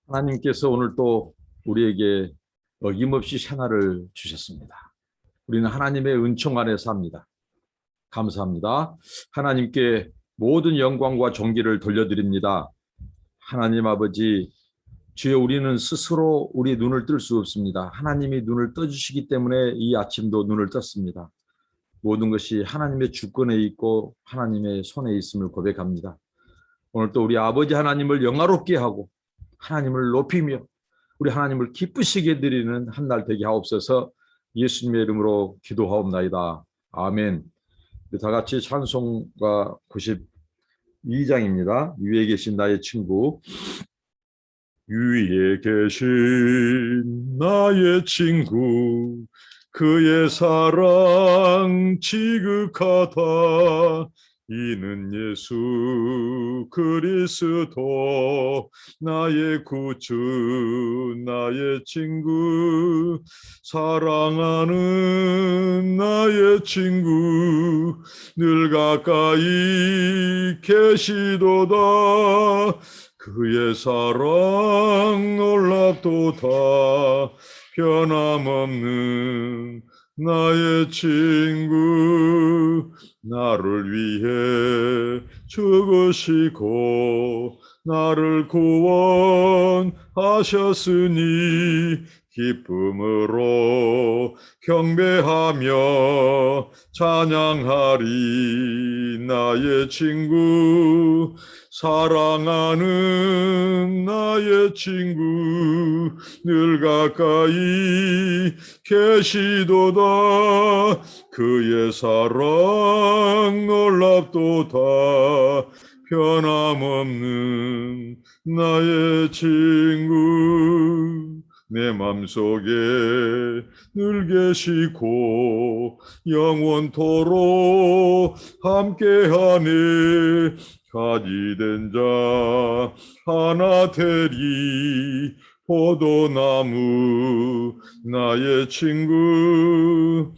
하나님께서 오늘 또 우리에게 어김없이 새날을 주셨습니다. 우리는 하나님의 은총 안에 삽니다. 감사합니다. 하나님께 모든 영광과 존귀를 돌려드립니다. 하나님 아버지, 주여, 우리는 스스로 우리 눈을 뜰 수 없습니다. 하나님이 눈을 떠주시기 때문에 이 아침도 눈을 떴습니다. 모든 것이 하나님의 주권에 있고 하나님의 손에 있음을 고백합니다. 오늘 또 우리 아버지 하나님을 영화롭게 하고 하나님을 높이며 우리 하나님을 기쁘시게 드리는 한 날 되게 하옵소서. 예수님의 이름으로 기도하옵나이다. 아멘. 다 같이 찬송가 92장입니다. 위에 계신 나의 친구. 위에 계신 나의 친구, 그의 사랑 지극하다. 이는 예수 그리스도 나의 구주, 나의 친구, 사랑하는 나의 친구, 늘 가까이 계시도다. 그의 사랑 놀랍도다. 변함없는 나의 친구, 나를 위해 죽으시고 나를 구원하셨으니 기쁨으로 경배하며 찬양하리. 나의 친구, 사랑하는 나의 친구, 늘 가까이 계시도다. 그의 사랑 놀랍도다. 변함없는 나의 친구, 내 맘속에 늘 계시고 영원토록 함께하네. 가지된 자 하나 되리. 포도나무 나의 친구,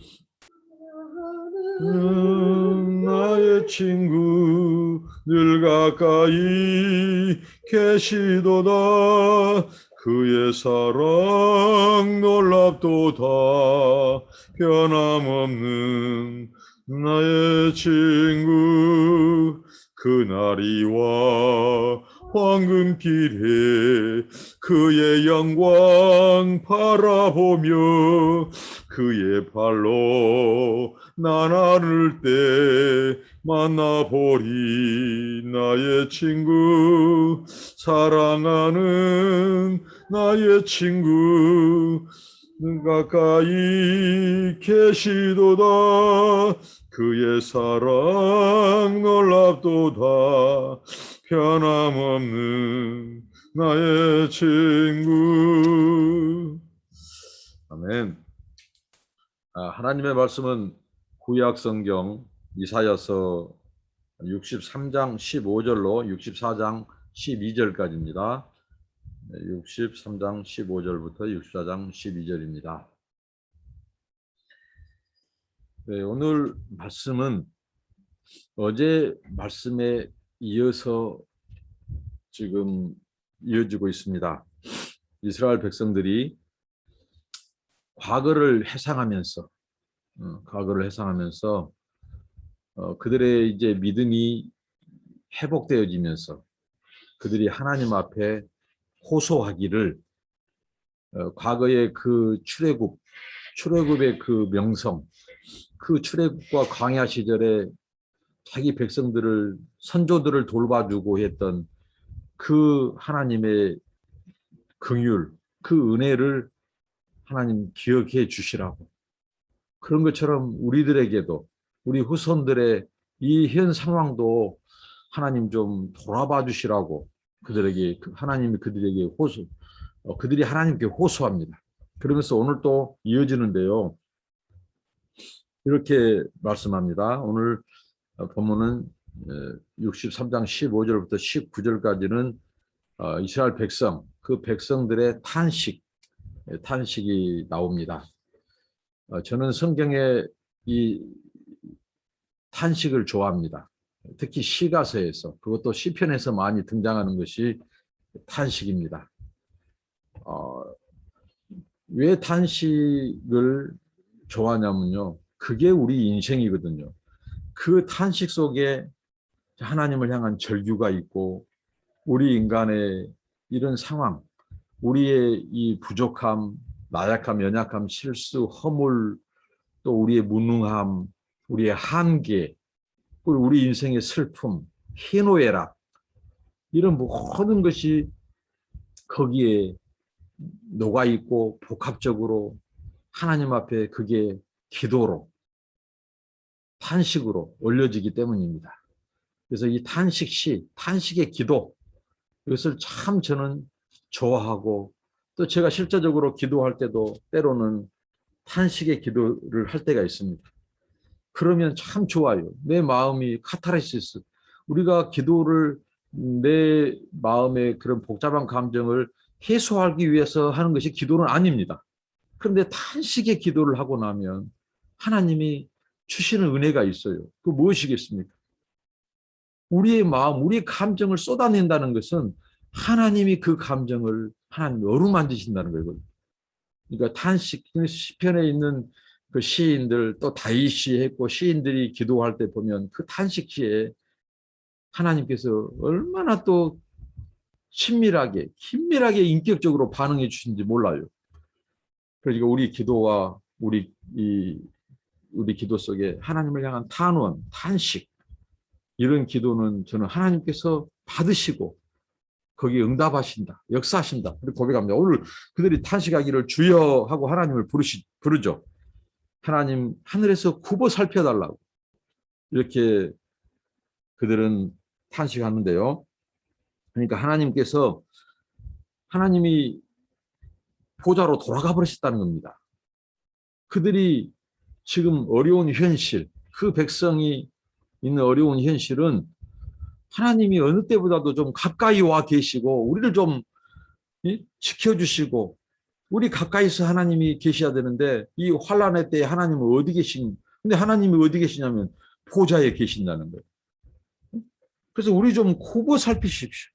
나의 친구, 늘 가까이 계시도다. 그의 사랑 놀랍도다. 변함없는 나의 친구, 그날이와 황금길에 그의 영광 바라보며 그의 발로 난 하늘 때 만나보리. 나의 친구, 사랑하는 나의 친구, 가까이 계시도다. 그의 사랑 놀랍도다. 변함없는 나의 친구. 아멘. 하나님의 말씀은 구약 성경 이사야서 63장 15절로 64장 12절까지입니다. 63장 15절부터 64장 12절입니다. 네, 오늘 말씀은 어제 말씀에 이어서 지금 이어지고 있습니다. 이스라엘 백성들이 과거를 회상하면서 그들의 이제 믿음이 회복되어지면서 그들이 하나님 앞에 호소하기를, 과거의 그 출애굽의 그 명성, 그 출애굽과 광야 시절에 자기 백성들을, 선조들을 돌봐주고 했던 그 하나님의 긍휼, 그 은혜를 하나님 기억해 주시라고. 그런 것처럼 우리들에게도, 우리 후손들의 이 현 상황도 하나님 좀 돌아봐 주시라고 그들에게, 하나님이 그들에게 그들이 하나님께 호소합니다. 그러면서 오늘 또 이어지는데요. 이렇게 말씀합니다. 오늘 본문은 63장 15절부터 19절까지는 이스라엘 백성, 그 백성들의 탄식이 나옵니다. 저는 성경의 이 탄식을 좋아합니다. 특히 시가서에서, 그것도 시편에서 많이 등장하는 것이 탄식입니다. 어, 왜 탄식을 좋아하냐면요. 그게 우리 인생이거든요. 그 탄식 속에 하나님을 향한 절규가 있고 우리 인간의 이런 상황, 우리의 이 부족함, 나약함, 연약함, 실수, 허물, 또 우리의 무능함, 우리의 한계, 그리고 우리 인생의 슬픔, 희노애락 이런 모든 것이 거기에 녹아 있고 복합적으로 하나님 앞에 그게 기도로 탄식으로 올려지기 때문입니다. 그래서 이 탄식시, 탄식의 기도 이것을 참 저는 좋아하고 또 제가 실제적으로 기도할 때도 때로는 탄식의 기도를 할 때가 있습니다. 그러면 참 좋아요. 내 마음이 카타르시스. 우리가 기도를 내 마음의 그런 복잡한 감정을 해소하기 위해서 하는 것이 기도는 아닙니다. 그런데 탄식의 기도를 하고 나면 하나님이 주시는 은혜가 있어요. 그 무엇이겠습니까? 우리의 마음, 우리의 감정을 쏟아낸다는 것은 하나님이 그 감정을 하나님 어루만지신다는 거거든요. 그러니까 탄식, 시편에 있는 그 시인들 또 다윗이 했고 시인들이 기도할 때 보면 그 탄식시에 하나님께서 얼마나 또 친밀하게, 긴밀하게 인격적으로 반응해 주신지 몰라요. 그러니까 우리 기도와 우리 기도 속에 하나님을 향한 탄원, 탄식 이런 기도는 저는 하나님께서 받으시고 거기에 응답하신다, 역사하신다. 그렇게 고백합니다. 오늘 그들이 탄식하기를 주여 하고 하나님을 부르죠. 하나님 하늘에서 굽어 살펴달라고 이렇게 그들은 탄식하는데요. 그러니까 하나님이 보좌로 돌아가 버리셨다는 겁니다. 그들이 지금 어려운 현실, 그 백성이 있는 어려운 현실은 하나님이 어느 때보다도 좀 가까이 와 계시고 우리를 좀 지켜주시고 우리 가까이서 하나님이 계셔야 되는데 이 환난의 때에 하나님은 어디 근데 하나님이 어디 계시냐면 보좌에 계신다는 거예요. 그래서 우리 좀 굽어 살피십시오.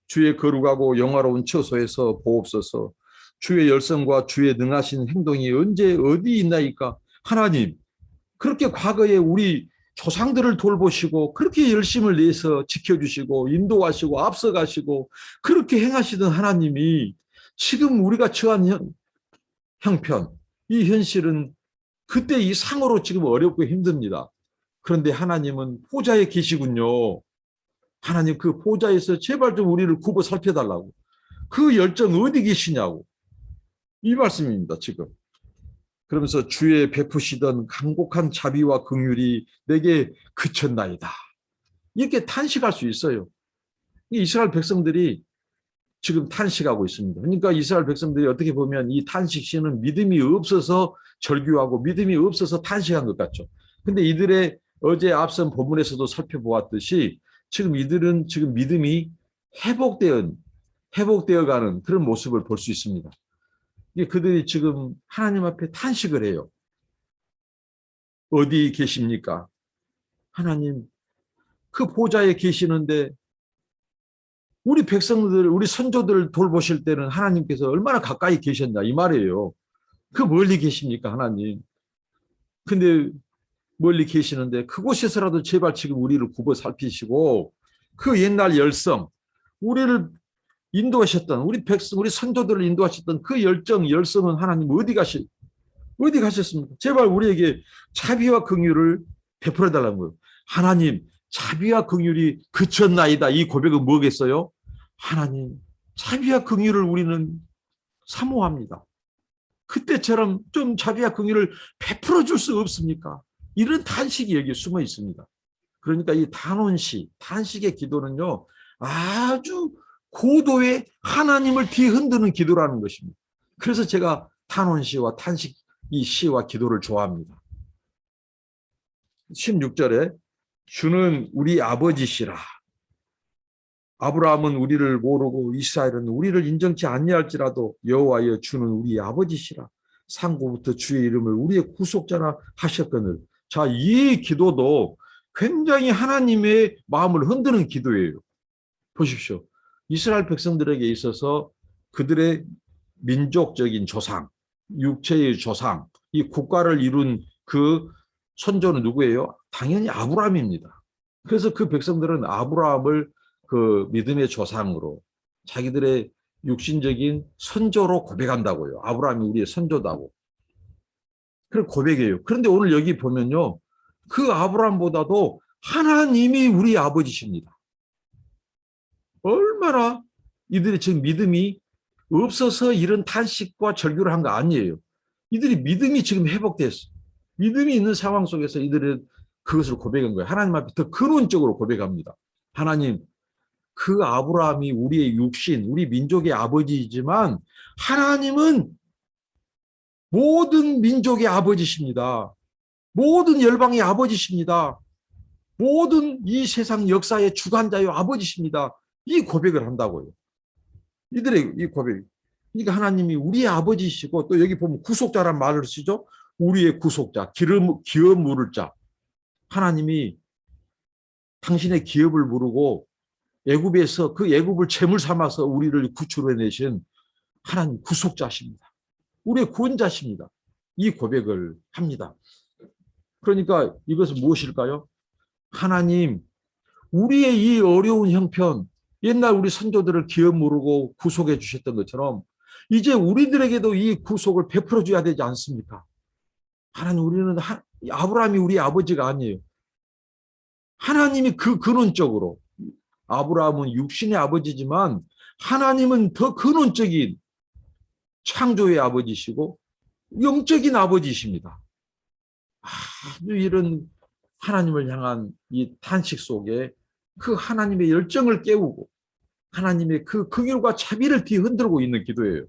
주의 거룩하고 영화로운 처소에서 보옵소서. 주의 열성과 주의 능하신 행동이 언제 어디 있나이까. 하나님 그렇게 과거에 우리 조상들을 돌보시고 그렇게 열심을 내서 지켜주시고 인도하시고 앞서가시고 그렇게 행하시던 하나님이 지금 우리가 처한 형편, 이 현실은 그때 이 상으로 지금 어렵고 힘듭니다. 그런데 하나님은 보좌에 계시군요. 하나님 그 보좌에서 제발 좀 우리를 굽어 살펴달라고. 그 열정 어디 계시냐고. 이 말씀입니다, 지금. 그러면서 주의 베푸시던 간곡한 자비와 긍휼이 내게 그쳤나이다. 이렇게 탄식할 수 있어요. 이스라엘 백성들이 지금 탄식하고 있습니다. 그러니까 이스라엘 백성들이 어떻게 보면 이 탄식시는 믿음이 없어서 절규하고 믿음이 없어서 탄식한 것 같죠. 근데 이들의 어제 앞선 본문에서도 살펴보았듯이 지금 이들은 지금 믿음이 회복되어 가는 그런 모습을 볼 수 있습니다. 그들이 지금 하나님 앞에 탄식을 해요. 어디 계십니까? 하나님, 그 보좌에 계시는데 우리 백성들, 우리 선조들을 돌보실 때는 하나님께서 얼마나 가까이 계셨냐 이 말이에요. 그 멀리 계십니까, 하나님? 근데 멀리 계시는데 그곳에서라도 제발 지금 우리를 굽어 살피시고 그 옛날 열성, 우리를 인도하셨던 우리 백성, 우리 선조들을 인도하셨던 그 열성은 하나님 어디 가셨습니까? 제발 우리에게 자비와 긍휼을 베풀어 달라는 거예요. 하나님, 자비와 긍휼이 그쳤나이다. 이 고백은 뭐겠어요? 하나님, 자비와 긍휼을 우리는 사모합니다. 그때처럼 좀 자비와 긍휼을 베풀어 줄 수 없습니까? 이런 탄식이 여기 숨어 있습니다. 그러니까 이 탄식의 기도는요, 아주 고도의 하나님을 뒤흔드는 기도라는 것입니다. 그래서 제가 탄원시와 탄식 이 시와 기도를 좋아합니다. 16절에 주는 우리 아버지시라. 아브라함은 우리를 모르고 이스라엘은 우리를 인정치 아니할지라도 여호와여 주는 우리 아버지시라. 상고부터 주의 이름을 우리의 구속자라 하셨거늘. 자, 이 기도도 굉장히 하나님의 마음을 흔드는 기도예요. 보십시오. 이스라엘 백성들에게 있어서 그들의 민족적인 조상, 육체의 조상, 이 국가를 이룬 그 선조는 누구예요? 당연히 아브라함입니다. 그래서 그 백성들은 아브라함을 그 믿음의 조상으로 자기들의 육신적인 선조로 고백한다고요. 아브라함이 우리의 선조다고. 그걸 고백해요. 그런데 오늘 여기 보면요. 그 아브라함보다도 하나님이 우리 아버지십니다. 얼마나 이들이 지금 믿음이 없어서 이런 탄식과 절규를 한 거 아니에요. 이들이 믿음이 지금 회복됐어. 믿음이 있는 상황 속에서 이들은 그것을 고백한 거예요. 하나님 앞에 더 근원적으로 고백합니다. 하나님, 그 아브라함이 우리의 육신, 우리 민족의 아버지이지만 하나님은 모든 민족의 아버지십니다. 모든 열방의 아버지십니다. 모든 이 세상 역사의 주관자요 아버지십니다. 이 고백을 한다고요. 이들의 이 고백. 그러니까 하나님이 우리의 아버지시고 또 여기 보면 구속자란 말을 쓰죠. 우리의 구속자, 기업 물을 자. 하나님이 당신의 기업을 물고 애굽에서 그 애굽을 재물 삼아서 우리를 구출해내신 하나님 구속자십니다. 우리의 구원자십니다. 이 고백을 합니다. 그러니까 이것은 무엇일까요? 하나님, 우리의 이 어려운 형편, 옛날 우리 선조들을 기업 모르고 구속해 주셨던 것처럼 이제 우리들에게도 이 구속을 베풀어 줘야 되지 않습니까? 하나님, 우리는 아브라함이 우리 아버지가 아니에요. 하나님이 그 근원적으로, 아브라함은 육신의 아버지지만 하나님은 더 근원적인 창조의 아버지시고 영적인 아버지이십니다. 아주 이런 하나님을 향한 이 탄식 속에 그 하나님의 열정을 깨우고 하나님의 그 긍휼과 자비를 뒤흔들고 있는 기도예요.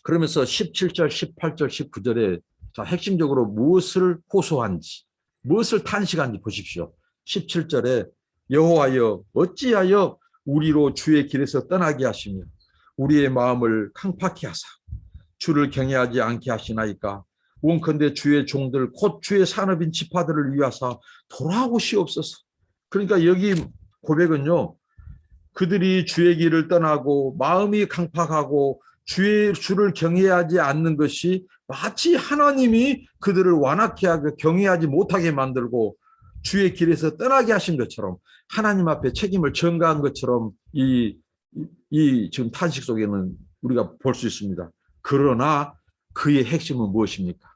그러면서 17절, 18절, 19절에 자, 핵심적으로 무엇을 호소한지, 무엇을 탄식한지 보십시오. 17절에 여호와여 어찌하여 우리로 주의 길에서 떠나게 하시며 우리의 마음을 강팍히 하사 주를 경외하지 않게 하시나이까. 원컨대 주의 종들 곧 주의 산업인 지파들을 위하사 돌아오시옵소서. 그러니까 여기 고백은요, 그들이 주의 길을 떠나고 마음이 강팍하고 주를 경외하지 않는 것이 마치 하나님이 그들을 완악해 하고 경외하지 못하게 만들고 주의 길에서 떠나게 하신 것처럼 하나님 앞에 책임을 전가한 것처럼 이 지금 탄식 속에는 우리가 볼 수 있습니다. 그러나 그의 핵심은 무엇입니까?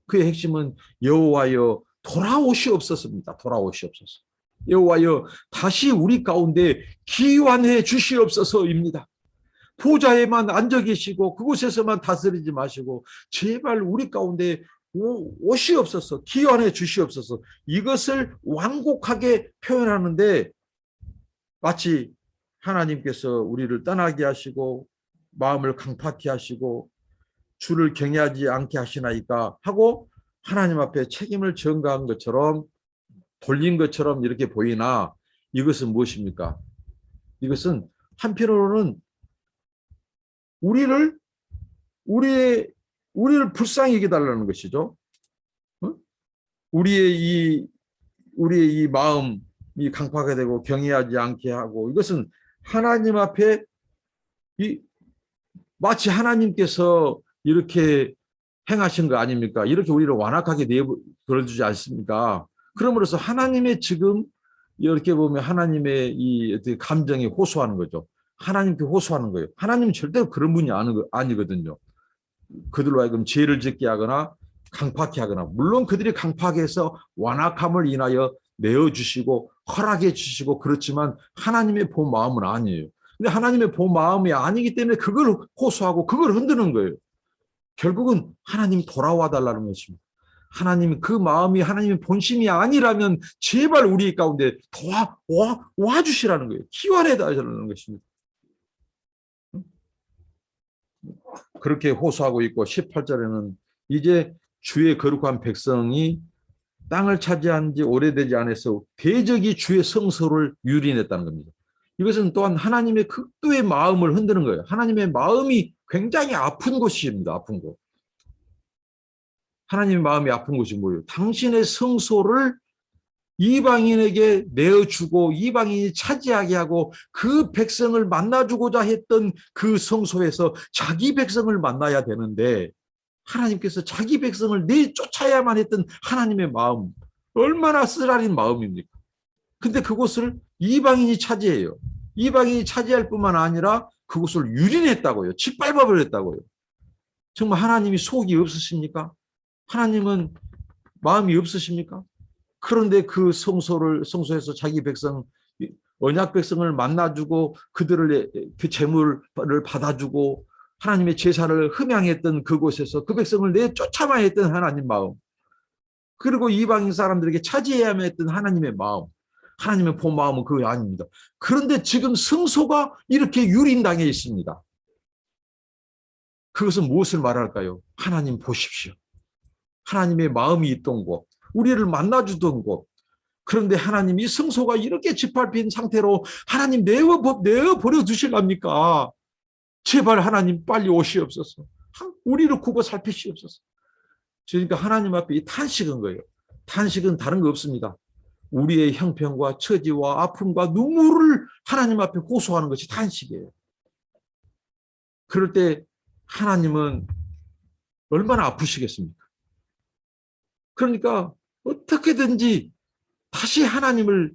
그의 핵심은 여호와여 돌아오시옵소서입니다. 돌아오시옵소서. 여호와여 다시 우리 가운데 기환해 주시옵소서입니다. 보좌에만 앉아 계시고 그곳에서만 다스리지 마시고 제발 우리 가운데 오시옵소서, 기환해 주시옵소서. 이것을 완곡하게 표현하는데 마치 하나님께서 우리를 떠나게 하시고 마음을 강팍히 하시고 주를 경외하지 않게 하시나이까 하고 하나님 앞에 책임을 전가한 것처럼 돌린 것처럼 이렇게 보이나 이것은 무엇입니까? 이것은 한편으로는 우리를 불쌍히 여겨달라는 것이죠. 우리의 이 마음이 강팍하게 되고 경외하지 않게 하고 이것은 하나님 앞에 마치 하나님께서 이렇게 행하신 거 아닙니까? 이렇게 우리를 완악하게 내버려두지 않습니까? 그러므로서 하나님의 지금 이렇게 보면 하나님의 이 감정에 호소하는 거죠. 하나님께 호소하는 거예요. 하나님은 절대로 그런 분이 아니거든요. 그들로 하여금 죄를 짓게 하거나 강팍히 하거나 물론 그들이 강팍해서 완악함을 인하여 내어주시고 허락해 주시고 그렇지만 하나님의 본 마음은 아니에요. 근데 하나님의 본 마음이 아니기 때문에 그걸 호소하고 그걸 흔드는 거예요. 결국은 하나님 돌아와 달라는 것입니다. 하나님 그 마음이 하나님의 본심이 아니라면 제발 우리 가운데 와 주시라는 거예요. 기원해 달라는 것입니다. 그렇게 호소하고 있고 18절에는 이제 주의 거룩한 백성이 땅을 차지한 지 오래되지 않아서 대적이 주의 성소를 유린했다는 겁니다. 이것은 또한 하나님의 극도의 마음을 흔드는 거예요. 하나님의 마음이 굉장히 아픈 곳입니다. 아픈 곳. 하나님의 마음이 아픈 곳이 뭐예요? 당신의 성소를 이방인에게 내어주고 이방인이 차지하게 하고 그 백성을 만나주고자 했던 그 성소에서 자기 백성을 만나야 되는데 하나님께서 자기 백성을 내쫓아야만 했던 하나님의 마음, 얼마나 쓰라린 마음입니까? 근데 그곳을 이방인이 차지해요. 이방인이 차지할 뿐만 아니라 그곳을 유린했다고요. 짓밟아버렸다고요. 정말 하나님이 속이 없으십니까? 하나님은 마음이 없으십니까? 그런데 그 성소에서 자기 백성, 언약 백성을 만나주고 그들을 그 재물을 받아주고 하나님의 제사를 흠양했던 그곳에서 그 백성을 내쫓아만 했던 하나님 마음, 그리고 이방인 사람들에게 차지해야만 했던 하나님의 마음, 하나님의 본 마음은 그거 아닙니다. 그런데 지금 성소가 이렇게 유린당해 있습니다. 그것은 무엇을 말할까요? 하나님 보십시오. 하나님의 마음이 있던 곳, 우리를 만나주던 곳. 그런데 하나님이 성소가 이렇게 짓밟힌 상태로 하나님 내어버려 두실랍니까? 제발 하나님 빨리 오시옵소서. 우리를 굽어 살피시옵소서. 그러니까 하나님 앞에 이 탄식은 거예요. 탄식은 다른 거 없습니다. 우리의 형편과 처지와 아픔과 눈물을 하나님 앞에 호소하는 것이 탄식이에요. 그럴 때 하나님은 얼마나 아프시겠습니까? 그러니까 어떻게든지 다시 하나님을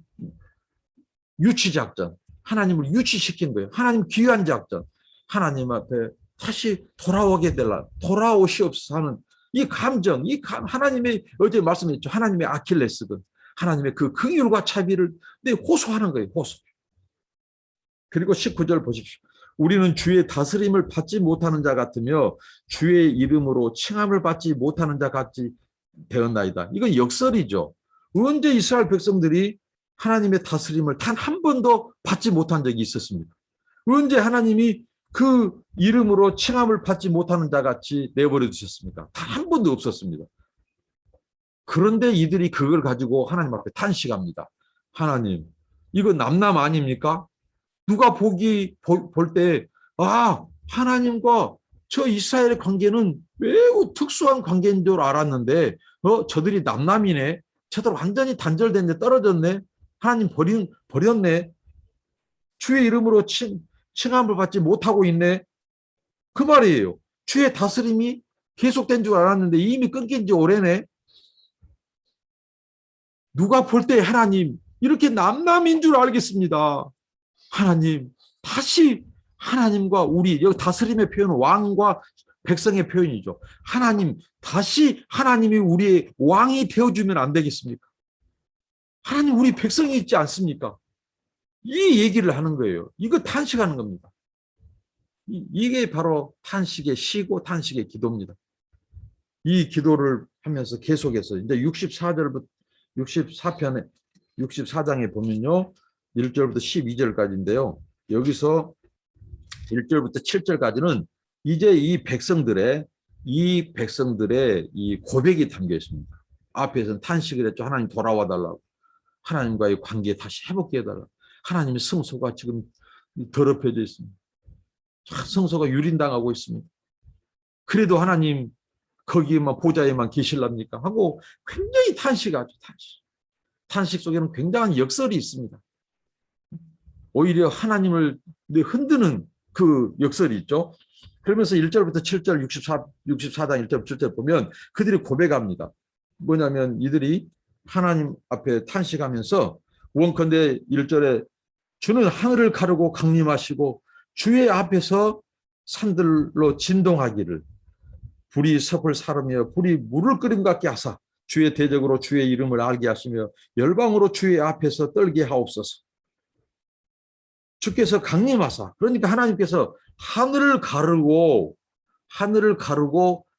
유치작전, 하나님을 유치시킨 거예요. 하나님 귀한 작전, 하나님 앞에 다시 돌아오게 되라, 돌아오시옵소서 하는 이 감정, 하나님의, 어제 말씀했죠. 하나님의 아킬레스건, 하나님의 그 긍휼과 자비를 호소하는 거예요. 호소. 그리고 19절 보십시오. 우리는 주의 다스림을 받지 못하는 자 같으며 주의 이름으로 칭함을 받지 못하는 자 같이 되었나이다. 이건 역설이죠. 언제 이스라엘 백성들이 하나님의 다스림을 단 한 번도 받지 못한 적이 있었습니까? 언제 하나님이 그 이름으로 칭함을 받지 못하는 자 같이 내버려 두셨습니까? 단 한 번도 없었습니다. 그런데 이들이 그걸 가지고 하나님 앞에 탄식합니다. 하나님, 이거 남남 아닙니까? 누가 볼 때, 아, 하나님과 저 이스라엘의 관계는 매우 특수한 관계인 줄 알았는데, 저들이 남남이네. 저들 완전히 단절됐네, 떨어졌네. 하나님 버렸네. 주의 이름으로 칭함을 받지 못하고 있네. 그 말이에요. 주의 다스림이 계속된 줄 알았는데 이미 끊긴 지 오래네. 누가 볼 때 하나님, 이렇게 남남인 줄 알겠습니다. 하나님, 다시 하나님과 우리, 여기 다스림의 표현은 왕과 백성의 표현이죠. 하나님, 다시 하나님이 우리의 왕이 되어주면 안 되겠습니까? 하나님, 우리 백성이 있지 않습니까? 이 얘기를 하는 거예요. 이거 탄식하는 겁니다. 이게 바로 탄식의 시고 탄식의 기도입니다. 이 기도를 하면서 계속해서 이제 64절부터 64편에 64장에 보면요. 1절부터 12절까지인데요. 여기서 1절부터 7절까지는 이제 이 백성들의 이 고백이 담겨 있습니다. 앞에서는 탄식을 했죠. 하나님 돌아와 달라고. 하나님과의 관계 다시 회복해 달라고. 하나님의 성소가 지금 더럽혀져 있습니다. 성소가 유린당하고 있습니다. 그래도 하나님 거기에만 보좌에만 계실랍니까? 하고 굉장히 탄식하죠. 탄식 속에는 굉장한 역설이 있습니다. 오히려 하나님을 흔드는 그 역설이 있죠. 그러면서 1절부터 7절 64장 1절 7절 보면 그들이 고백합니다. 뭐냐면 이들이 하나님 앞에 탄식하면서 원컨대 1절에 주는 하늘을 가르고 강림하시고 주의 앞에서 산들로 진동하기를 불이 섭을 사르며 불이 물을 끓임 같게 하사 주의 대적으로 주의 이름을 알게 하시며 열방으로 주의 앞에서 떨게 하옵소서. 주께서 강림하사, 그러니까 하나님께서 하늘을 가르고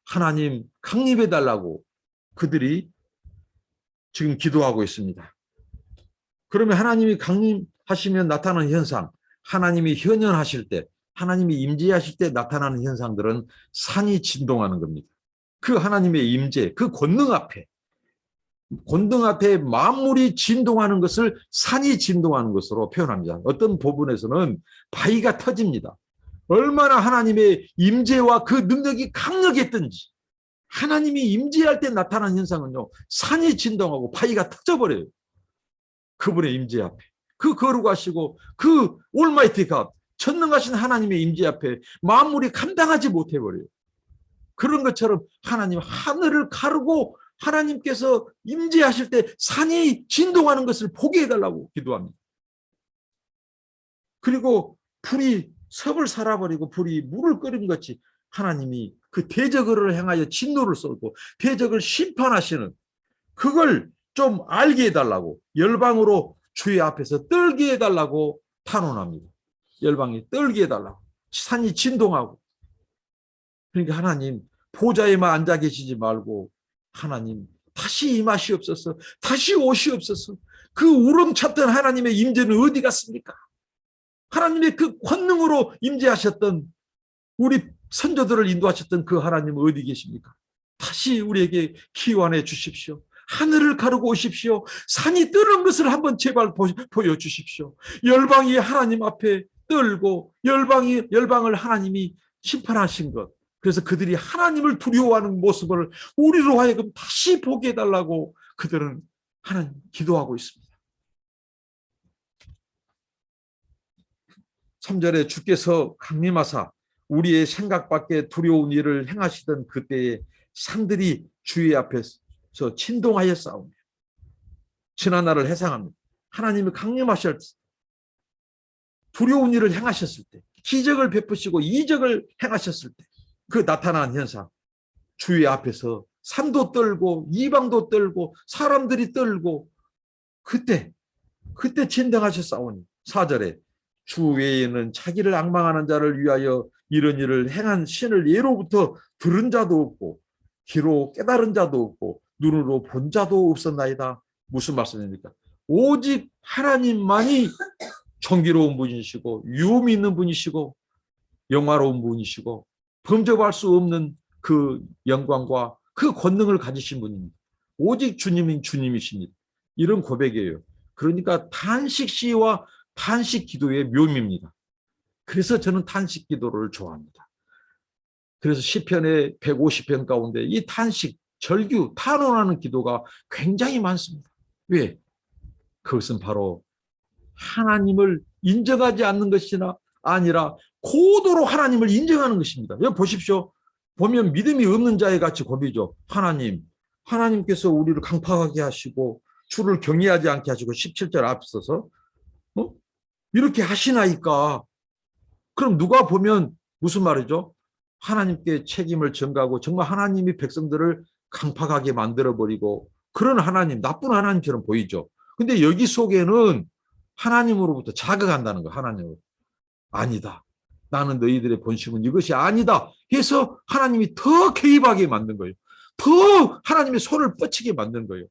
하나님 강림해 달라고 그들이 지금 기도하고 있습니다. 그러면 하나님이 강림하시면 나타나는 현상, 하나님이 현현하실 때, 하나님이 임재하실 때 나타나는 현상들은 산이 진동하는 겁니다. 그 하나님의 임재, 그 권능 앞에 만물이 진동하는 것을 산이 진동하는 것으로 표현합니다. 어떤 부분에서는 바위가 터집니다. 얼마나 하나님의 임재와 그 능력이 강력했던지, 하나님이 임재할 때 나타나는 현상은요, 산이 진동하고 바위가 터져버려요. 그분의 임재 앞에, 그 거룩하시고 그 올마이티 갓, 전능하신 하나님의 임재 앞에 만물이 감당하지 못해버려요. 그런 것처럼 하나님 하늘을 가르고 하나님께서 임재하실 때 산이 진동하는 것을 보게 해달라고 기도합니다. 그리고 불이 섭을 살아버리고 불이 물을 끓인 것이 하나님이 그 대적을 향하여 진노를 쏟고 대적을 심판하시는 그걸 좀 알게 해달라고, 열방으로 주의 앞에서 떨게 해달라고 탄원합니다. 열방이 떨게 해달라고, 산이 진동하고. 그러니까 하나님 보좌에만 앉아 계시지 말고 하나님 다시 임하시옵소서, 다시 오시옵소서. 그 우렁찼던 하나님의 임재는 어디 갔습니까? 하나님의 그 권능으로 임재하셨던, 우리 선조들을 인도하셨던 그 하나님은 어디 계십니까? 다시 우리에게 기원해 주십시오. 하늘을 가르고 오십시오. 산이 뜨는 것을 한번 제발 보여주십시오. 열방이 하나님 앞에 떨고 열방을 하나님이 심판하신 것, 그래서 그들이 하나님을 두려워하는 모습을 우리로 하여금 다시 보게 해달라고 그들은 하나님 기도하고 있습니다. 3절에 주께서 강림하사 우리의 생각 밖에 두려운 일을 행하시던 그때에 산들이 주의 앞에서 진동하여 싸우며, 지난날을 해상합니다. 하나님이 강림하실 두려운 일을 행하셨을 때, 기적을 베푸시고 이적을 행하셨을 때 그 나타난 현상, 주의 앞에서 산도 떨고 이방도 떨고 사람들이 떨고, 그때 진동하셨사오니. 4절에 주 외에는 자기를 앙망하는 자를 위하여 이런 일을 행한 신을 예로부터 들은 자도 없고 귀로 깨달은 자도 없고 눈으로 본 자도 없었나이다. 무슨 말씀입니까? 오직 하나님만이 정기로운 분이시고 유음이 있는 분이시고 영화로운 분이시고 범접할 수 없는 그 영광과 그 권능을 가지신 분입니다. 오직 주님인 주님이십니다. 이런 고백이에요. 그러니까 탄식 시와 탄식 기도의 묘미입니다. 그래서 저는 탄식 기도를 좋아합니다. 그래서 시편의 150편 가운데 이 탄식, 절규, 탄원하는 기도가 굉장히 많습니다. 왜? 그것은 바로 하나님을 인정하지 않는 것이나 아니라 고도로 하나님을 인정하는 것입니다. 여기 보십시오. 보면 믿음이 없는 자의 같이 고비죠. 하나님께서 우리를 강팍하게 하시고 주를 경외하지 않게 하시고 17절 앞서서 이렇게 하시나이까. 그럼 누가 보면 무슨 말이죠? 하나님께 책임을 전가하고 정말 하나님이 백성들을 강팍하게 만들어버리고 그런 하나님, 나쁜 하나님처럼 보이죠. 근데 여기 속에는 하나님으로부터 자극한다는 거. 하나님으로. 아니다. 나는 너희들의 본심은 이것이 아니다 해서 하나님이 더 개입하게 만든 거예요. 더 하나님의 손을 뻗치게 만든 거예요.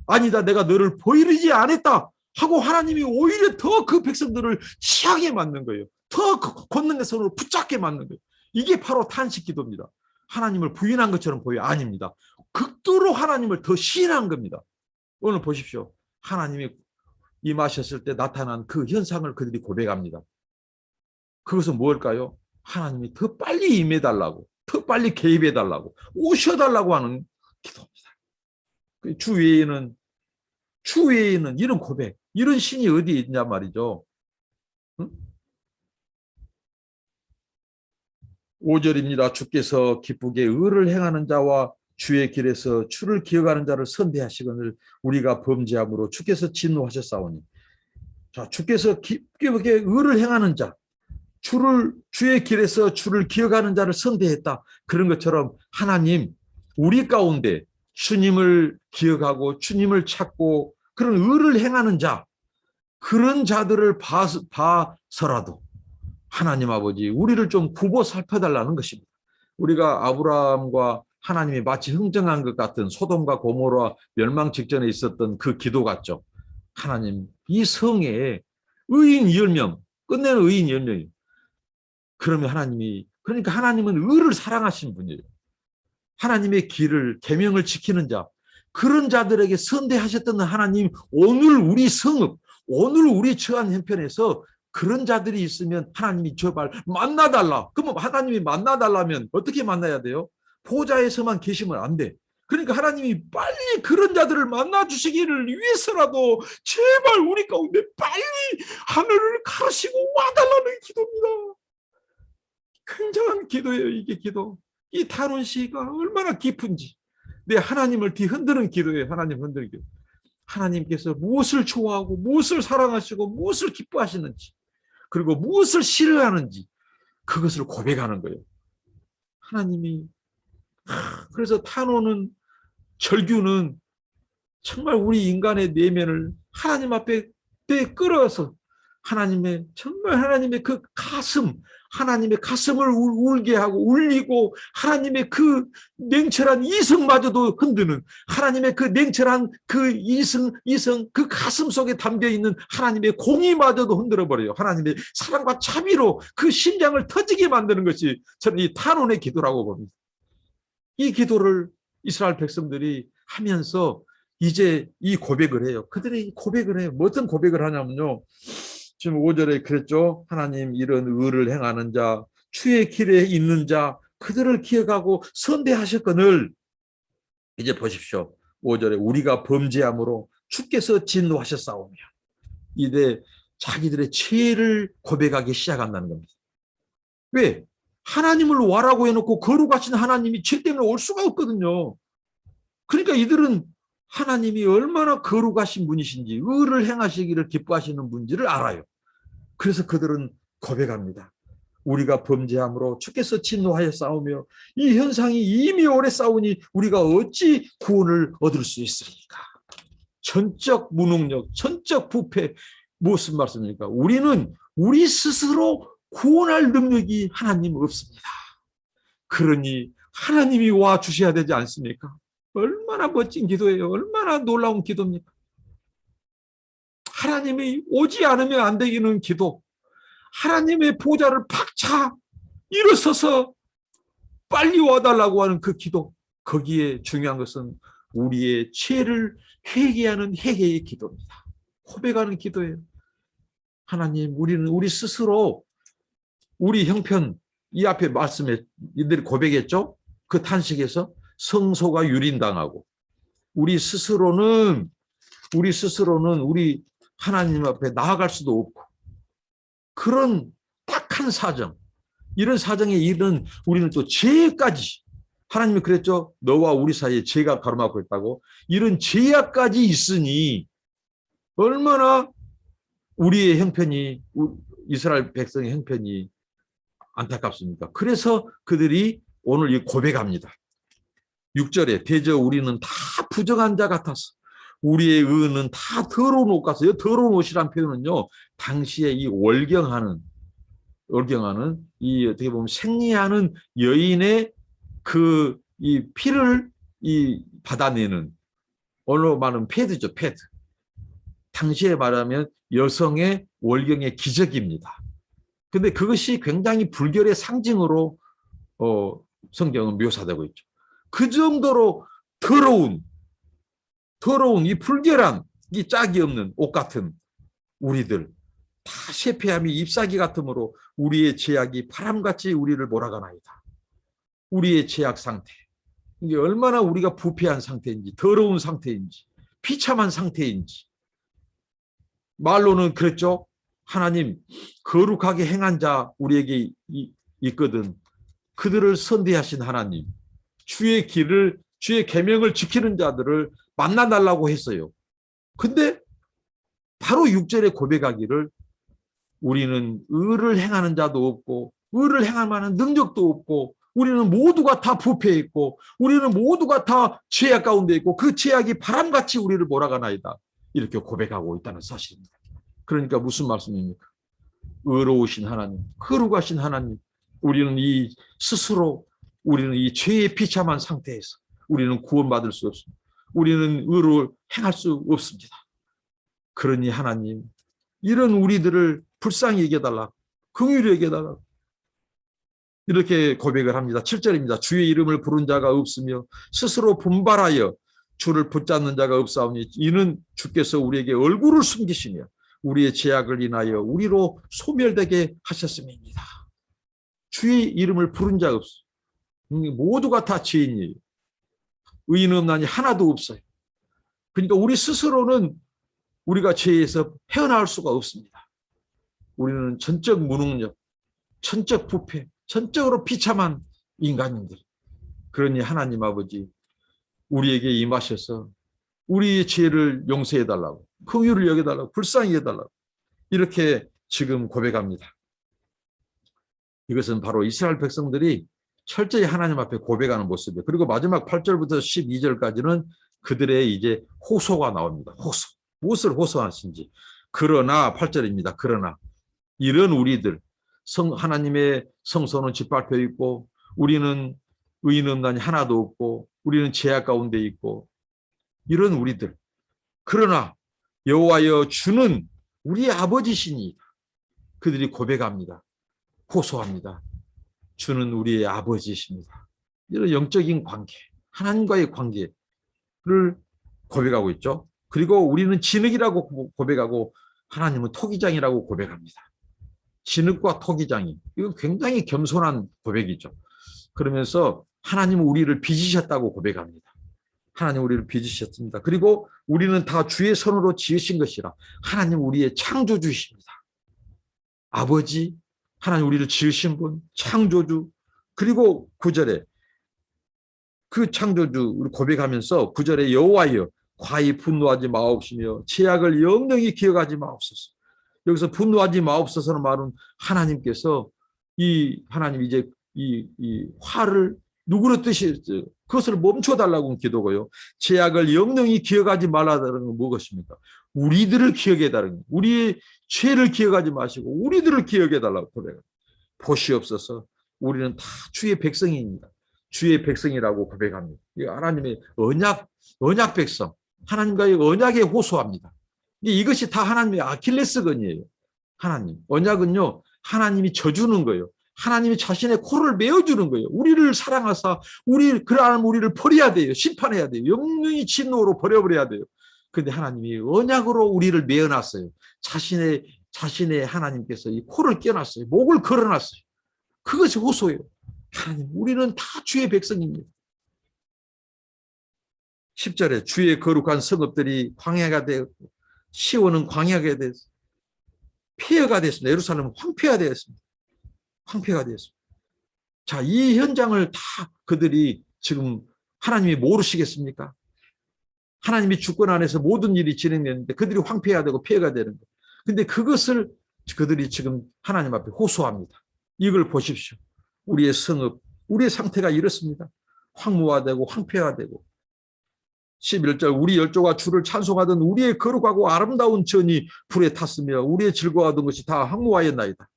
아니다, 내가 너를 보이지 않았다 하고 하나님이 오히려 더 그 백성들을 취하게 만든 거예요. 더 권능의 손으로 붙잡게 만든 거예요. 이게 바로 탄식 기도입니다. 하나님을 부인한 것처럼 보여. 아닙니다. 극도로 하나님을 더 시인한 겁니다. 오늘 보십시오. 하나님이 임하셨을 때 나타난 그 현상을 그들이 고백합니다. 그것은 무엇일까요? 하나님이 더 빨리 임해달라고, 더 빨리 개입해달라고, 오셔달라고 하는 기도입니다. 주 외에는 이런 고백, 이런 신이 어디 있냐 말이죠. 응? 5절입니다. 주께서 기쁘게 의를 행하는 자와 주의 길에서 주를 기억하는 자를 선대하시거늘 우리가 범죄함으로 주께서 진노하셨사오니. 자, 주께서 기쁘게 의를 행하는 자, 주의 길에서 주를 기억하는 자를 선대했다. 그런 것처럼 하나님, 우리 가운데 주님을 기억하고 주님을 찾고 그런 의를 행하는 자, 그런 자들을 봐서라도 하나님 아버지, 우리를 좀 굽어 살펴달라는 것입니다. 우리가 아브라함과 하나님이 마치 흥정한 것 같은 소돔과 고모라 멸망 직전에 있었던 그 기도 같죠. 하나님, 이 성에 의인 10명, 끝내는 의인 10명이에요. 그러면 그러니까 하나님은 의를 사랑하시는 분이에요. 하나님의 길을, 계명을 지키는 자, 그런 자들에게 선대하셨던 하나님, 오늘 우리 성읍, 오늘 우리 처한 형편에서 그런 자들이 있으면 하나님이 제발 만나달라. 그러면 하나님이 만나달라면 어떻게 만나야 돼요? 보좌에서만 계시면 안 돼. 그러니까 하나님이 빨리 그런 자들을 만나 주시기를 위해서라도 제발 우리 가운데 빨리 하늘을 가르시고 와달라는 기도입니다. 굉장한 기도예요. 이게 기도. 이 탄원 시가 얼마나 깊은지. 내 하나님을 뒤흔드는 기도예요. 하나님 흔드는 기도. 하나님께서 무엇을 좋아하고 무엇을 사랑하시고 무엇을 기뻐하시는지, 그리고 무엇을 싫어하는지 그것을 고백하는 거예요. 하나님이 그래서 탄원은, 절규는 정말 우리 인간의 내면을 하나님 앞에 끌어서 하나님의, 정말 하나님의 그 가슴, 하나님의 가슴을 울게 하고 울리고, 하나님의 그 냉철한 이성마저도 흔드는, 하나님의 그 냉철한 그 이성 그 가슴 속에 담겨 있는 하나님의 공의마저도 흔들어 버려요. 하나님의 사랑과 자비로 그 심장을 터지게 만드는 것이 저는 이 탄원의 기도라고 봅니다. 이 기도를 이스라엘 백성들이 하면서 이제 이 고백을 해요. 그들이 고백을 해요. 어떤 고백을 하냐면요, 지금 5절에 그랬죠. 하나님, 이런 의를 행하는 자, 주의 길에 있는 자, 그들을 기억하고 선대하셨거늘. 이제 보십시오. 5절에 우리가 범죄함으로 주께서 진노하셨사오며. 이제 자기들의 죄를 고백하기 시작한다는 겁니다. 왜? 하나님을 와라고 해놓고 거룩하신 하나님이 죄 때문에 올 수가 없거든요. 그러니까 이들은 하나님이 얼마나 거룩하신 분이신지, 의를 행하시기를 기뻐하시는 분인지를 알아요. 그래서 그들은 고백합니다. 우리가 범죄함으로 주께서 진노하였사오며 이 현상이 이미 오래 싸우니 우리가 어찌 구원을 얻을 수 있으리까. 전적 무능력, 전적 부패. 무슨 말씀입니까? 우리는 우리 스스로 구원할 능력이 하나님 없습니다. 그러니 하나님이 와 주셔야 되지 않습니까? 얼마나 멋진 기도예요. 얼마나 놀라운 기도입니까? 하나님이 오지 않으면 안 되는 기도. 하나님의 보좌를 박차 일어서서 빨리 와달라고 하는 그 기도. 거기에 중요한 것은 우리의 죄를 회개하는 회개의 기도입니다. 고백하는 기도예요. 하나님, 우리는 우리 스스로 우리 형편, 이 앞에 말씀에 이들이 고백했죠. 그 탄식에서 성소가 유린당하고 우리 스스로는 우리 하나님 앞에 나아갈 수도 없고, 그런 딱한 사정, 이런 사정에 이른 우리는 또 죄까지, 하나님이 그랬죠. 너와 우리 사이에 죄가 가로막고 있다고. 이런 죄악까지 있으니 얼마나 우리의 형편이, 이스라엘 백성의 형편이 안타깝습니까? 그래서 그들이 오늘 이 고백합니다. 6절에 대저 우리는 다 부정한 자 같아서 우리의 의는 다 더러운 옷 같아서, 더러운 옷이란 표현은요, 당시에 이 월경하는 이 어떻게 보면 생리하는 여인의 그 이 피를 이 받아내는, 언어로 말하면 패드죠, 패드. 당시에 말하면 여성의 월경의 기적입니다. 근데 그것이 굉장히 불결의 상징으로 성경은 묘사되고 있죠. 그 정도로 더러운 이 불결한, 이 짝이 없는 옷 같은 우리들, 다 쇠폐함이 잎사귀 같으므로 우리의 죄악이 바람같이 우리를 몰아가나이다. 우리의 죄악 상태, 이게 얼마나 우리가 부패한 상태인지, 더러운 상태인지, 비참한 상태인지. 말로는 그랬죠. 하나님, 거룩하게 행한 자 우리에게 있거든. 그들을 선대하신 하나님, 주의 계명을 지키는 자들을 만나달라고 했어요. 근데 바로 6절에 고백하기를 우리는 의를 행하는 자도 없고 의를 행할 만한 능력도 없고 우리는 모두가 다 부패했고 우리는 모두가 다 죄악 가운데 있고 그 죄악이 바람같이 우리를 몰아가나이다. 이렇게 고백하고 있다는 사실입니다. 그러니까 무슨 말씀입니까? 의로우신 하나님, 거룩하신 하나님, 우리는 이 죄의 비참한 상태에서 우리는 구원받을 수 없습니다. 우리는 의를 행할 수 없습니다. 그러니 하나님, 이런 우리들을 불쌍히 여겨달라, 긍휼히 여겨달라, 이렇게 고백을 합니다. 7절입니다. 주의 이름을 부른 자가 없으며 스스로 분발하여 주를 붙잡는 자가 없사오니 이는 주께서 우리에게 얼굴을 숨기시며 우리의 죄악을 인하여 우리로 소멸되게 하셨음입니다. 주의 이름을 부른 자가 없어. 모두가 다 죄인이에요. 의인 없나니 하나도 없어요. 그러니까 우리 스스로는 우리가 죄에서 헤어나올 수가 없습니다. 우리는 전적 무능력, 전적 부패, 전적으로 비참한 인간인들. 그러니 하나님 아버지 우리에게 임하셔서 우리의 죄를 용서해달라고, 긍휼을 여겨달라고, 불쌍히 여겨달라고 이렇게 지금 고백합니다. 이것은 바로 이스라엘 백성들이 철저히 하나님 앞에 고백하는 모습이에요. 그리고 마지막 8절부터 12절까지는 그들의 이제 호소가 나옵니다. 호소. 무엇을 호소하신지. 그러나 8절입니다. 그러나 이런 우리들 하나님의 성소는 짓밟혀 있고 우리는 의인 없나니 하나도 없고 우리는 죄악 가운데 있고 이런 우리들. 그러나 여호와여 주는 우리 아버지시니 그들이 고백합니다. 호소합니다. 주는 우리의 아버지십니다. 이런 영적인 관계, 하나님과의 관계를 고백하고 있죠. 그리고 우리는 진흙이라고 고백하고 하나님은 토기장이라고 고백합니다. 진흙과 토기장이 이건 굉장히 겸손한 고백이죠. 그러면서 하나님은 우리를 빚으셨다고 고백합니다. 하나님 우리를 빚으셨습니다. 그리고 우리는 다 주의 손으로 지으신 것이라 하나님 우리의 창조주이십니다. 아버지 하나님 우리를 지으신 분, 창조주. 그리고 9절에 그 창조주를 고백하면서 9절에 여호와여 과히 분노하지 마옵시며 죄악을 영영히 기억하지 마옵소서. 여기서 분노하지 마옵소서는 말은 하나님께서 하나님 이제 이 화를 누구로 뜻이 그것을 멈춰달라고 기도고요. 죄악을 영영히 기억하지 말라는 건 무엇입니까? 우리들을 기억해달라는 거예요. 우리의 죄를 기억하지 마시고 우리들을 기억해달라고 고백합니다. 보시옵소서 우리는 다 주의 백성입니다. 주의 백성이라고 고백합니다. 하나님의 언약 백성, 하나님과의 언약에 호소합니다. 이것이 다 하나님의 아킬레스건이에요. 하나님 언약은요 하나님이 져주는 거예요. 하나님이 자신의 코를 메어주는 거예요. 우리를 사랑하사 그러한 우리를 버려야 돼요. 심판해야 돼요. 영영히 진노로 버려버려야 돼요. 그런데 하나님이 언약으로 우리를 메어놨어요. 자신의 하나님께서 이 코를 껴놨어요. 목을 걸어놨어요. 그것이 호소예요. 하나님 우리는 다 주의 백성입니다. 10절에 주의 거룩한 성읍들이 광야가 되었고 시온은 광야가 되었습니다. 폐허가 됐습니다. 예루살렘은 황폐가 되었습니다. 황폐가 되었습니다. 자, 이 현장을 다 그들이 지금 하나님이 모르시겠습니까? 하나님이 주권 안에서 모든 일이 진행되는데 그들이 황폐가 되고 폐허가 되는 거예요. 근데 그것을 그들이 지금 하나님 앞에 호소합니다. 이걸 보십시오. 우리의 성읍, 우리의 상태가 이렇습니다. 황무화되고 황폐화되고 11절 우리 열조가 주를 찬송하던 우리의 거룩하고 아름다운 전이 불에 탔으며 우리의 즐거워하던 것이 다 황무하였나이다.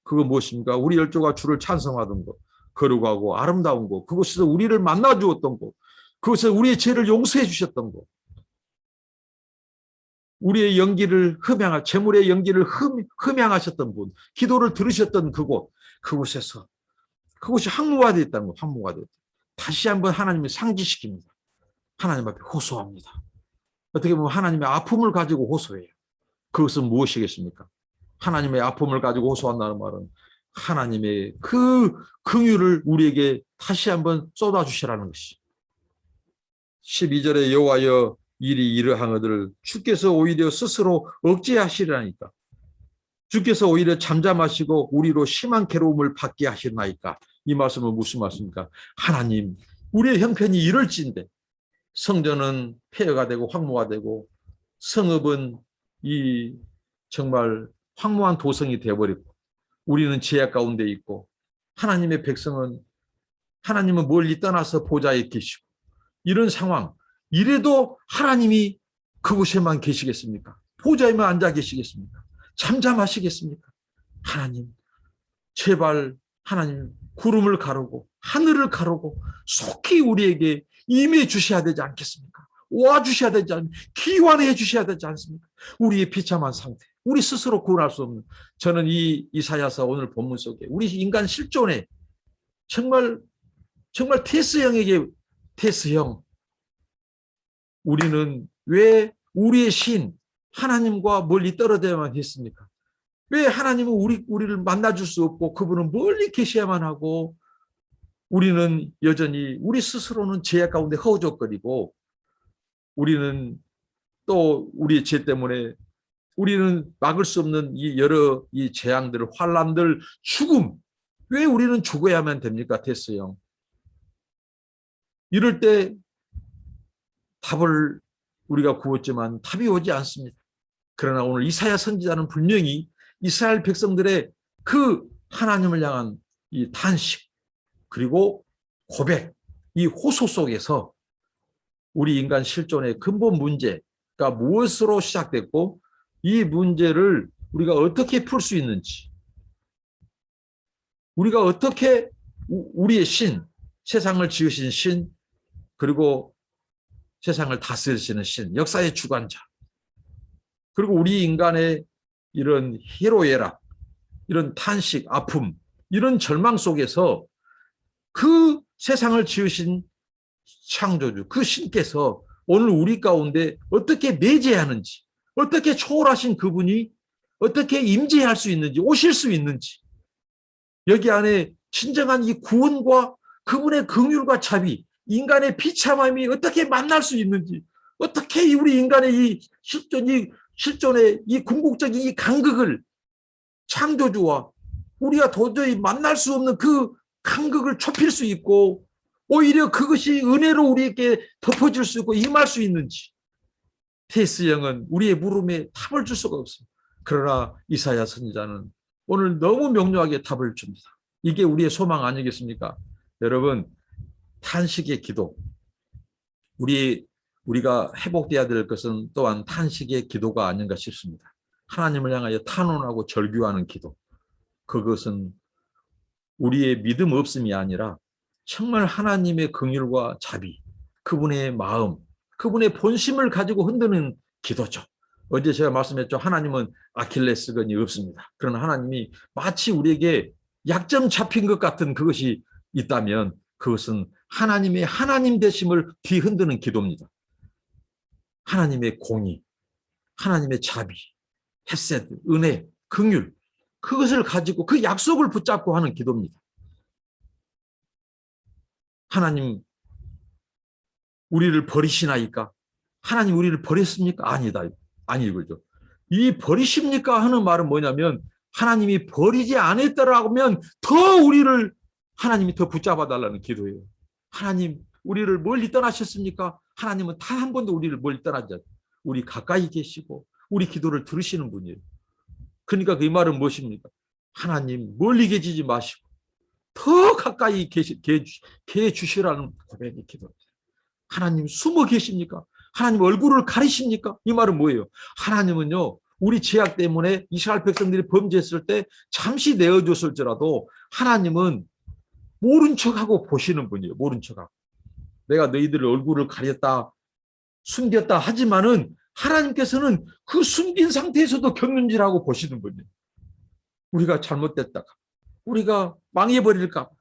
그거 무엇입니까? 우리 열조가 주를 찬송하던 것, 거룩하고 아름다운 것, 그곳에서 우리를 만나 주었던 것, 그곳에서 우리의 죄를 용서해 주셨던 것, 우리의 연기를 재물의 연기를 흠양하셨던 분, 기도를 들으셨던 그곳에서 그곳이 황무화되어 있다는 것, 황무화되어 있다. 다시 한번 하나님을 상기시킵니다. 하나님 앞에 호소합니다. 어떻게 보면 하나님의 아픔을 가지고 호소해요. 그것은 무엇이겠습니까? 하나님의 아픔을 가지고 호소한다는 말은 하나님의 그 긍휼을 우리에게 다시 한번 쏟아주시라는 것이. 12절에 여호와여 일이 이러하거늘 주께서 오히려 스스로 억제하시라니까. 주께서 오히려 잠잠하시고 우리로 심한 괴로움을 받게 하시나이까. 이 말씀은 무슨 말씀입니까? 하나님 우리의 형편이 이럴진데 성전은 폐허가 되고 황무가 되고 성읍은 정말 황무한 도성이 되어버리고 우리는 죄악 가운데 있고 하나님의 백성은 하나님은 멀리 떠나서 보좌에 계시고 이런 상황 이래도 하나님이 그곳에만 계시겠습니까? 보좌에만 앉아 계시겠습니까? 잠잠하시겠습니까? 하나님 제발 하나님 구름을 가르고 하늘을 가르고 속히 우리에게 임해 주셔야 되지 않겠습니까? 와 주셔야 되지 않습니까? 기환해 주셔야 되지 않습니까? 우리의 비참한 상태, 우리 스스로 구원할 수 없는 저는 이 이사야서 오늘 본문 속에 우리 인간 실존에 정말 테스형 우리는 왜 우리의 신 하나님과 멀리 떨어져야만 했습니까? 왜 하나님은 우리를 만나줄 수 없고 그분은 멀리 계셔야만 하고 우리는 여전히 우리 스스로는 죄악 가운데 허우적거리고 우리는 또 우리의 죄 때문에 우리는 막을 수 없는 이 여러 이 재앙들, 환란들, 죽음. 왜 우리는 죽어야만 됩니까? 됐어요. 이럴 때 답을 우리가 구했지만 답이 오지 않습니다. 그러나 오늘 이사야 선지자는 분명히 이스라엘 백성들의 그 하나님을 향한 이 탄식 그리고 고백, 이 호소 속에서 우리 인간 실존의 근본 문제가 무엇으로 시작됐고 이 문제를 우리가 어떻게 풀 수 있는지, 우리가 어떻게 우리의 신, 세상을 지으신 신, 그리고 세상을 다스리시는 신, 역사의 주관자, 그리고 우리 인간의 이런 희로애락, 이런 탄식, 아픔, 이런 절망 속에서 그 세상을 지으신 창조주, 그 신께서 오늘 우리 가운데 어떻게 매제하는지, 어떻게 초월하신 그분이 어떻게 임재할 수 있는지, 오실 수 있는지, 여기 안에 진정한 이 구원과 그분의 긍휼과 자비, 인간의 비참함이 어떻게 만날 수 있는지, 어떻게 우리 인간의 이 실존의 이 궁극적인 이 간극을 창조주와 우리가 도저히 만날 수 없는 그 간극을 좁힐 수 있고 오히려 그것이 은혜로 우리에게 덮어질 수 있고 임할 수 있는지 테스 영은 우리의 물음에 답을 줄 수가 없습니다. 그러나 이사야 선지자는 오늘 너무 명료하게 답을 줍니다. 이게 우리의 소망 아니겠습니까? 여러분, 탄식의 기도, 우리가 회복돼야 될 것은 또한 탄식의 기도가 아닌가 싶습니다. 하나님을 향하여 탄원하고 절규하는 기도, 그것은 우리의 믿음 없음이 아니라 정말 하나님의 긍휼과 자비, 그분의 마음, 그분의 본심을 가지고 흔드는 기도죠. 어제 제가 말씀했죠. 하나님은 아킬레스건이 없습니다. 그러나 하나님이 마치 우리에게 약점 잡힌 것 같은 그것이 있다면 그것은 하나님의 하나님 되심을 뒤흔드는 기도입니다. 하나님의 공의, 하나님의 자비, 헤세드, 은혜, 긍휼, 그것을 가지고 그 약속을 붙잡고 하는 기도입니다. 하나님 우리를 버리시나이까? 하나님 우리를 버렸습니까? 아니다. 아니거죠. 이 버리십니까? 하는 말은 뭐냐면 하나님이 버리지 않았더라면 더 우리를 하나님이 더 붙잡아 달라는 기도예요. 하나님 우리를 멀리 떠나셨습니까? 하나님은 단 한 번도 우리를 멀리 떠나지 않아요. 우리 가까이 계시고 우리 기도를 들으시는 분이에요. 그러니까 그 말은 무엇입니까? 하나님 멀리 계시지 마시고 더 가까이 계주시라는 고백의 기도입니다. 하나님 숨어 계십니까? 하나님 얼굴을 가리십니까? 이 말은 뭐예요? 하나님은요, 우리 죄악 때문에 이스라엘 백성들이 범죄했을 때 잠시 내어줬을지라도 하나님은 모른 척하고 보시는 분이에요. 모른 척하고. 내가 너희들의 얼굴을 가렸다, 숨겼다 하지만은 하나님께서는 그 숨긴 상태에서도 경륜질하고 보시는 분이에요. 우리가 잘못됐다가, 우리가 망해버릴까 봐,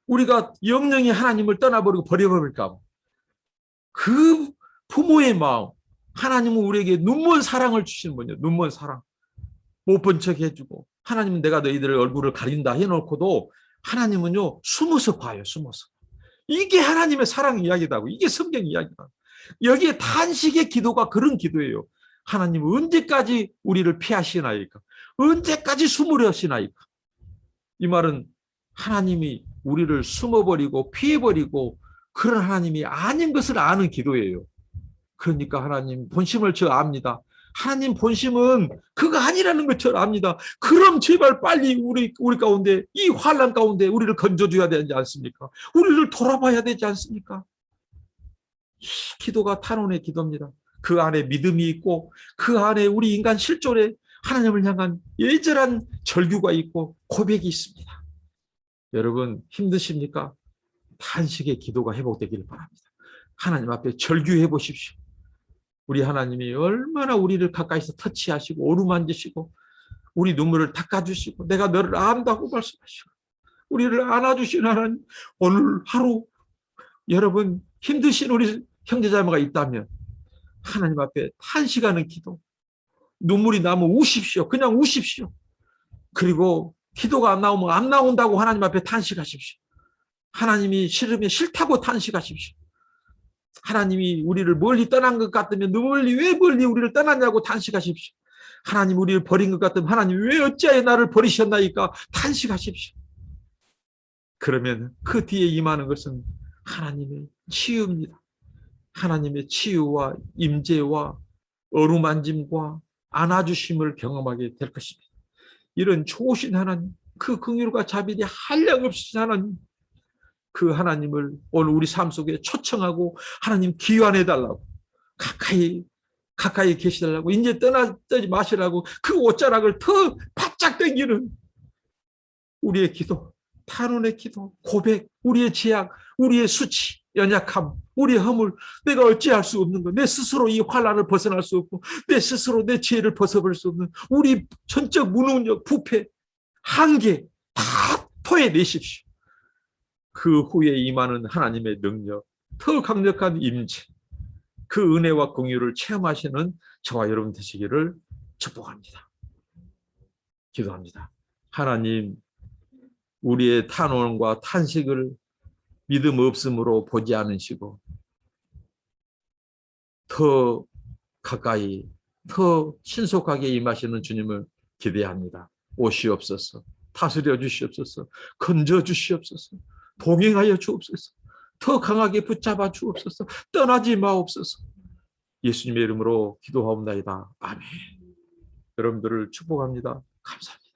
우리가 영영이 하나님을 떠나버리고 버려버릴까 봐. 그 부모의 마음, 하나님은 우리에게 눈먼 사랑을 주시는 분이에요. 눈먼 사랑. 못 본 척 해주고 하나님은 내가 너희들의 얼굴을 가린다 해놓고도 하나님은요 숨어서 봐요. 숨어서. 이게 하나님의 사랑 이야기다고. 이게 성경 이야기다. 여기에 탄식의 기도가 그런 기도예요. 하나님 언제까지 우리를 피하시나이까? 언제까지 숨으려시나이까? 이 말은 하나님이 우리를 숨어버리고 피해버리고 그런 하나님이 아닌 것을 아는 기도예요. 그러니까 하나님 본심을 저 압니다. 하나님 본심은 그거 아니라는 걸 저 압니다. 그럼 제발 빨리 우리 가운데 이 환난 가운데 우리를 건져줘야 되지 않습니까? 우리를 돌아봐야 되지 않습니까? 이 기도가 탄원의 기도입니다. 그 안에 믿음이 있고 그 안에 우리 인간 실존에 하나님을 향한 예절한 절규가 있고 고백이 있습니다. 여러분 힘드십니까? 탄식의 기도가 회복되기를 바랍니다. 하나님 앞에 절규해 보십시오. 우리 하나님이 얼마나 우리를 가까이서 터치하시고 오르만지시고 우리 눈물을 닦아주시고 내가 너를 안다고 말씀하시고 우리를 안아주신 하나님, 오늘 하루 여러분 힘드신 우리 형제자매가 있다면 하나님 앞에 탄식하는 기도, 눈물이 나면 우십시오. 그냥 우십시오. 그리고 기도가 안 나오면 안 나온다고 하나님 앞에 탄식하십시오. 하나님이 싫으면 싫다고 탄식하십시오. 하나님이 우리를 멀리 떠난 것 같으면 왜 멀리 우리를 떠났냐고 탄식하십시오. 하나님 우리를 버린 것 같으면 하나님 왜 어찌하여 나를 버리셨나이까 탄식하십시오. 그러면 그 뒤에 임하는 것은 하나님의 치유입니다. 하나님의 치유와 임재와 어루만짐과 안아주심을 경험하게 될 것입니다. 이런 좋으신 하나님, 그 긍휼과 자비이 한량없으신 하나님, 그 하나님을 오늘 우리 삶 속에 초청하고 하나님 귀환해달라고, 가까이 계시달라고, 이제 떠나지 마시라고 그 옷자락을 더 바짝 당기는 우리의 기도, 탄원의 기도, 고백, 우리의 죄악, 우리의 수치, 연약함, 우리의 허물, 내가 어찌할 수 없는 것, 내 스스로 이 환난을 벗어날 수 없고 내 스스로 내 죄를 벗어버릴 수 없는 우리 전적 무능력, 부패, 한계 다 토해내십시오. 그 후에 임하는 하나님의 능력, 더 강력한 임재, 그 은혜와 공유를 체험하시는 저와 여러분 되시기를 축복합니다. 기도합니다. 하나님, 우리의 탄원과 탄식을 믿음 없음으로 보지 않으시고 더 가까이, 더 신속하게 임하시는 주님을 기대합니다. 오시옵소서, 다스려 주시옵소서, 건져 주시옵소서, 동행하여 주옵소서, 더 강하게 붙잡아 주옵소서, 떠나지 마옵소서. 예수님의 이름으로 기도하옵나이다. 아멘. 여러분들을 축복합니다. 감사합니다.